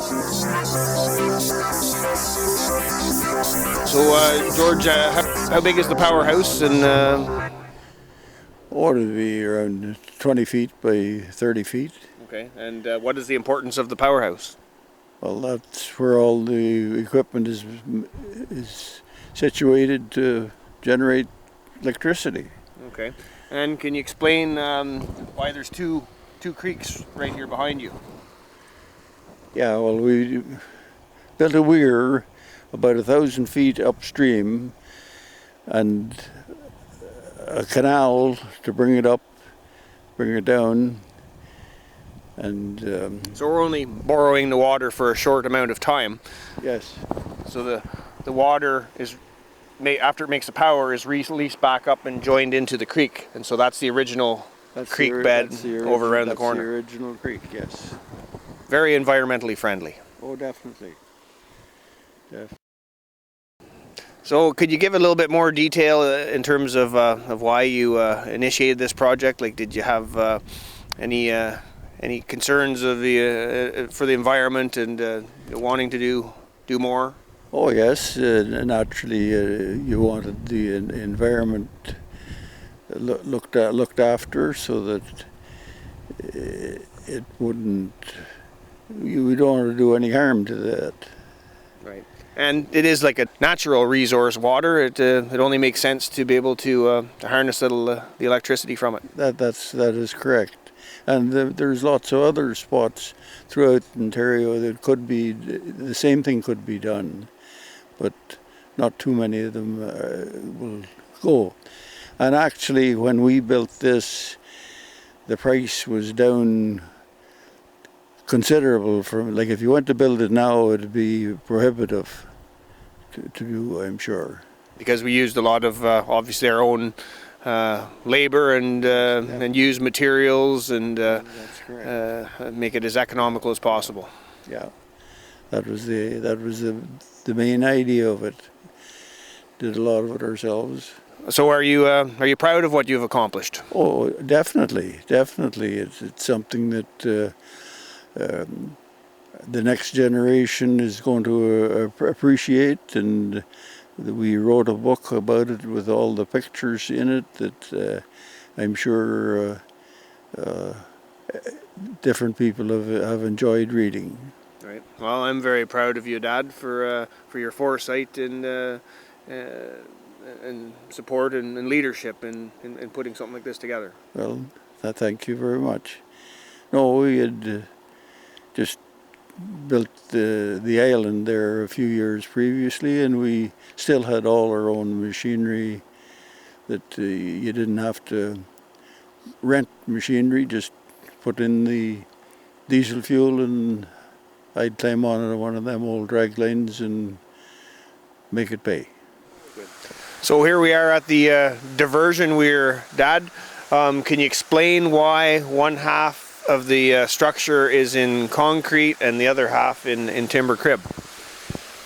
So, George, how big is the powerhouse? And Ought to be around 20 feet by 30 feet. okay, and what is the importance of the powerhouse? Well, that's where all the equipment is situated to generate electricity. Okay, and can you explain why there's two creeks right here behind you? Yeah, well, we built a weir about 1,000 feet upstream and a canal to bring it up, bring it down, and So we're only borrowing the water for a short amount of time. yes, So the water is after it makes the power is released back up and joined into the creek, and so that's the original creek bed over around the corner. That's the original creek, yes. Very environmentally friendly. Oh, definitely. So could you give a little bit more detail in terms of why you initiated this project? Like, did you have any concerns of the for the environment and wanting to do more? Oh yes, naturally you wanted the environment looked after so that it wouldn't. We don't want to do any harm to that. Right. And it is like a natural resource, water. It only makes sense to be able to harness the electricity from it. That is correct. And there's lots of other spots throughout Ontario that could be, the same thing could be done, but not too many of them will go. And actually, when we built this, the price was down considerable. From, like, if you went to build it now, it'd be prohibitive to do, I'm sure. Because we used a lot of obviously our own labor and use materials and make it as economical as possible. Yeah, that was the main idea of it. Did a lot of it ourselves. So are you proud of what you've accomplished? Oh, definitely. It's something that the next generation is going to appreciate, and we wrote a book about it with all the pictures in it that I'm sure different people have enjoyed reading. Right. Well, I'm very proud of you, Dad, for your foresight and support and leadership in putting something like this together. Well, thank you very much. No, we had just built the island there a few years previously, and we still had all our own machinery that you didn't have to rent machinery, just put in the diesel fuel and I'd climb on one of them old drag lines and make it pay. Good. So here we are at the diversion weir, Dad. Can you explain why one half of the structure is in concrete and the other half in timber crib?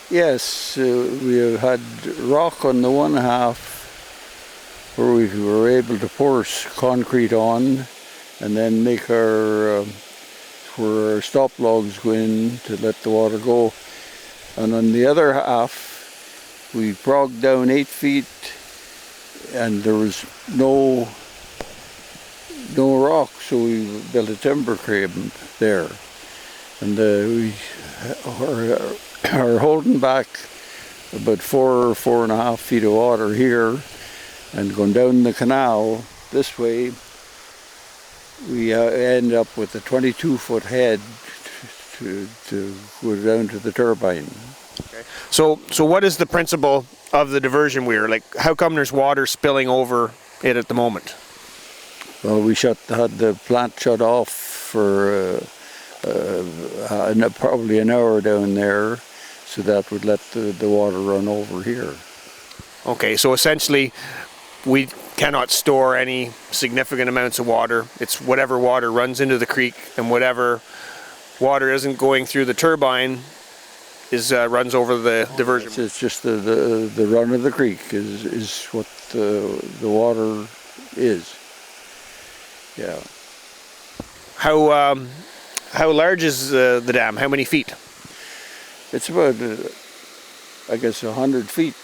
Yes, we have had rock on the one half where we were able to pour concrete on and then make where our stop logs go in to let the water go. And on the other half, we progged down 8 feet and there was no rock, so we built a timber crib there. And we are holding back about 4.5 feet of water here, and going down the canal this way, we end up with a 22-foot head to go down to the turbine. Okay. So what is the principle of the diversion weir? Like, how come there's water spilling over it at the moment? Well, we had the plant shut off for probably an hour down there, so that would let the water run over here. Okay, so essentially we cannot store any significant amounts of water. It's whatever water runs into the creek, and whatever water isn't going through the turbine runs over the diversion. It's just the run of the creek is what the water is. Yeah. How large is the dam? How many feet? It's about, I guess, 100 feet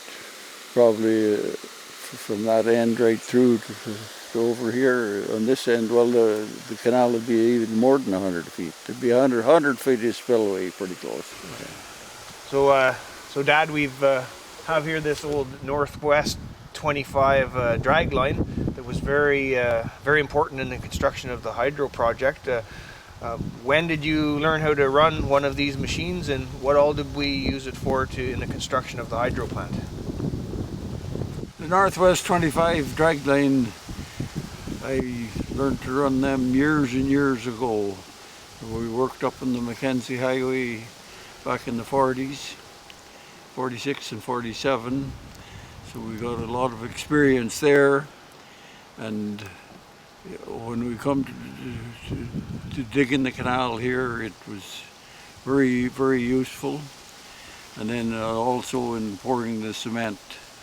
probably from that end right through to over here on this end. Well, the canal would be even more than 100 feet. It'd be 100 feet of spillway, pretty close. So, so Dad, we've have here this old Northwest 25 drag line that was very important in the construction of the hydro project. When did you learn how to run one of these machines, and what all did we use it for in the construction of the hydro plant? The Northwest 25 drag line, I learned to run them years and years ago. We worked up on the Mackenzie Highway back in the 40s, 46 and 47. So we got a lot of experience there. And when we come to dig in the canal here, it was very, very useful. And then also in pouring the cement.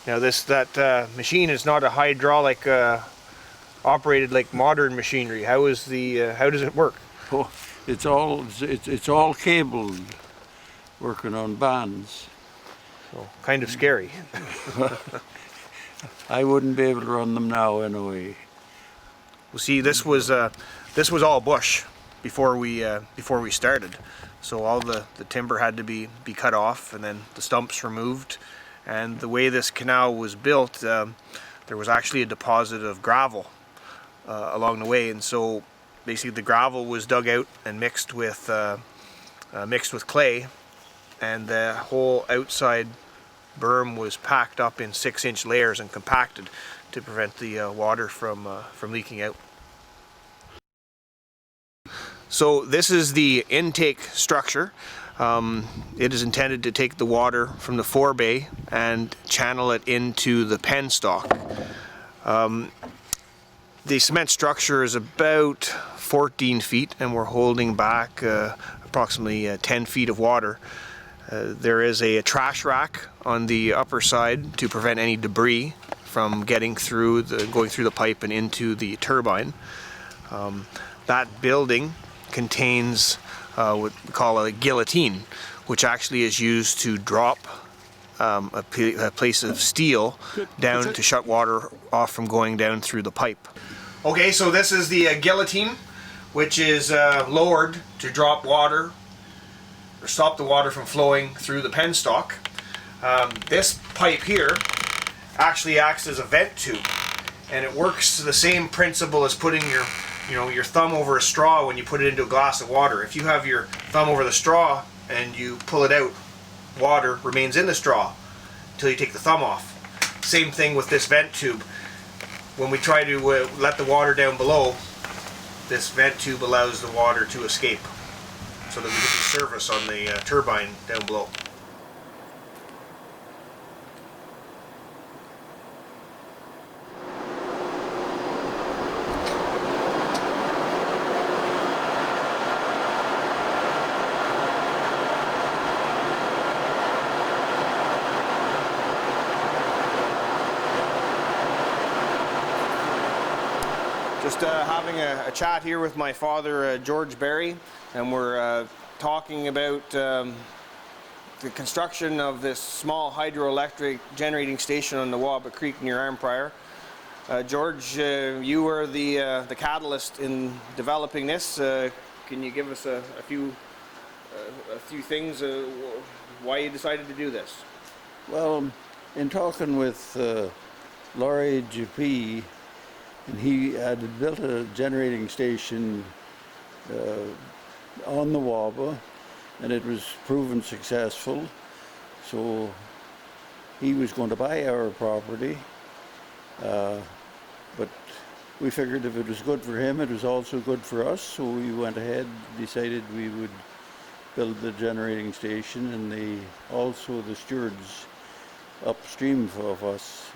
Now that machine is not a hydraulic operated like modern machinery. How does it work? Oh, it's all cabled, working on bands. So kind of scary. I wouldn't be able to run them now anyway. Well, see, this was all bush before we started. So all the timber had to be cut off, and then the stumps removed. And the way this canal was built, there was actually a deposit of gravel along the way, and so basically the gravel was dug out and mixed with clay, and the whole outside berm was packed up in 6-inch layers and compacted to prevent the water from leaking out. So this is the intake structure. It is intended to take the water from the forebay and channel it into the penstock. The cement structure is about 14 feet, and we're holding back approximately 10 feet of water. There is a trash rack on the upper side to prevent any debris from going through the pipe and into the turbine. That building contains what we call a guillotine, which actually is used to drop a piece of steel down to shut water off from going down through the pipe. Okay, so this is the guillotine, which is lowered to drop water or stop the water from flowing through the penstock. This pipe here actually acts as a vent tube, and it works the same principle as putting your thumb over a straw when you put it into a glass of water. If you have your thumb over the straw and you pull it out, water remains in the straw until you take the thumb off. Same thing with this vent tube. When we try to let the water down below, this vent tube allows the water to escape so that we get the service on the turbine down below. Just having a chat here with my father, George Barry, and we're talking about the construction of this small hydroelectric generating station on the Waba Creek near Arnprior. George, you were the catalyst in developing this. Can you give us a few things why you decided to do this? Well, in talking with Laurie GP, and he had built a generating station on the Waba, and it was proven successful. So he was going to buy our property, but we figured if it was good for him, it was also good for us. So we went ahead, decided we would build the generating station, and the stewards upstream of us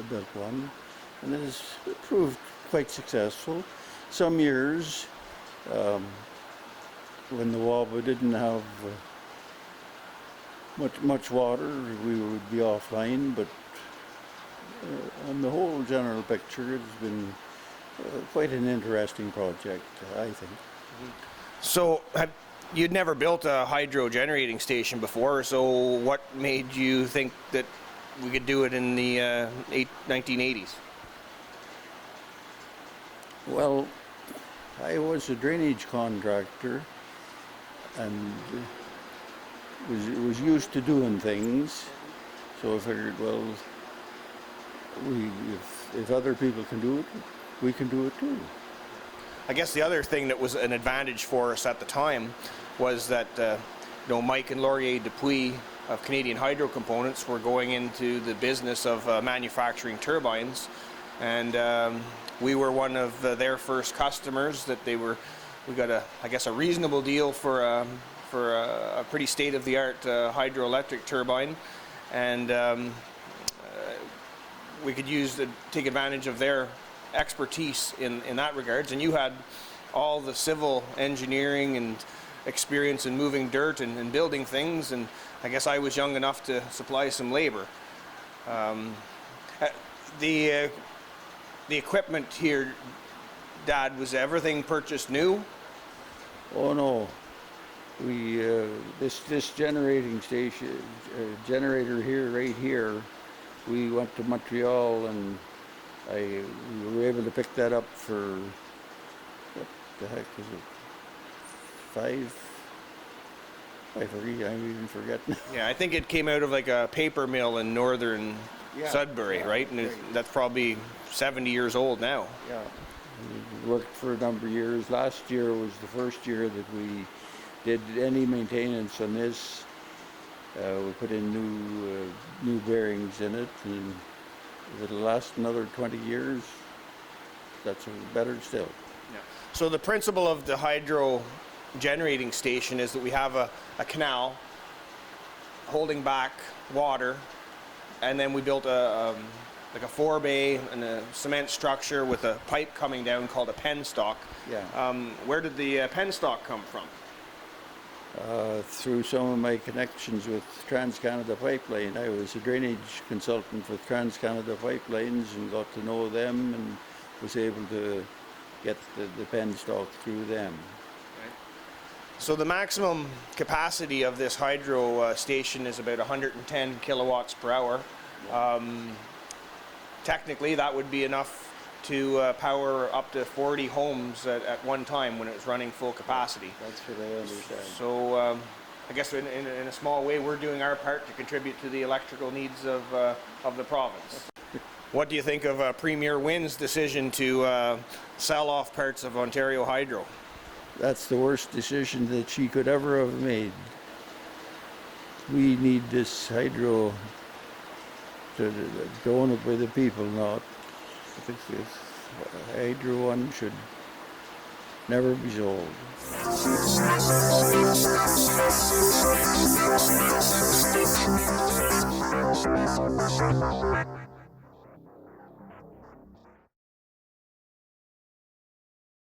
built one. And it has proved quite successful. Some years, when the Waba didn't have much water, we would be offline, but on the whole general picture, it's been quite an interesting project, I think. So You'd never built a hydro generating station before, so what made you think that we could do it in the 1980s? Well, I was a drainage contractor and was used to doing things, so I figured, well, if other people can do it, we can do it too. I guess the other thing that was an advantage for us at the time was that Mike and Laurier Dupuis of Canadian Hydro Components were going into the business of manufacturing turbines, and we were one of their first customers. That we got a reasonable deal for a pretty state-of-the-art hydroelectric turbine, and we could take advantage of their expertise in that regards. And you had all the civil engineering and experience in moving dirt and building things, and I guess I was young enough to supply some labor. The equipment here, Dad, was everything purchased new? Oh no, we this generating station generator here, right here, we went to Montreal and we were able to pick that up for, what the heck was it, I forget, I'm even forgetting. Yeah, I think it came out of like a paper mill in northern Sudbury, right? And that's probably 70 years old now. Yeah, we worked for a number of years. Last year was the first year that we did any maintenance on this. We put in new bearings in it, and if it'll last another 20 years, that's better still. Yeah. So the principle of the hydro generating station is that we have a canal holding back water, and then we built like a 4-bay and a cement structure with a pipe coming down called a penstock. Yeah. Where did the penstock come from? Through some of my connections with Trans-Canada Pipeline. I was a drainage consultant with Trans-Canada Pipelines and got to know them and was able to get the penstock through them. So the maximum capacity of this hydro station is about 110 kilowatts per hour. Technically, that would be enough to power up to 40 homes at one time when it was running full capacity. That's what I understand. So I guess in a small way, we're doing our part to contribute to the electrical needs of the province. What do you think of Premier Wynn's decision to sell off parts of Ontario Hydro? That's the worst decision that she could ever have made. We need this hydro to own it by the people, not. I think this hydro one should never be sold.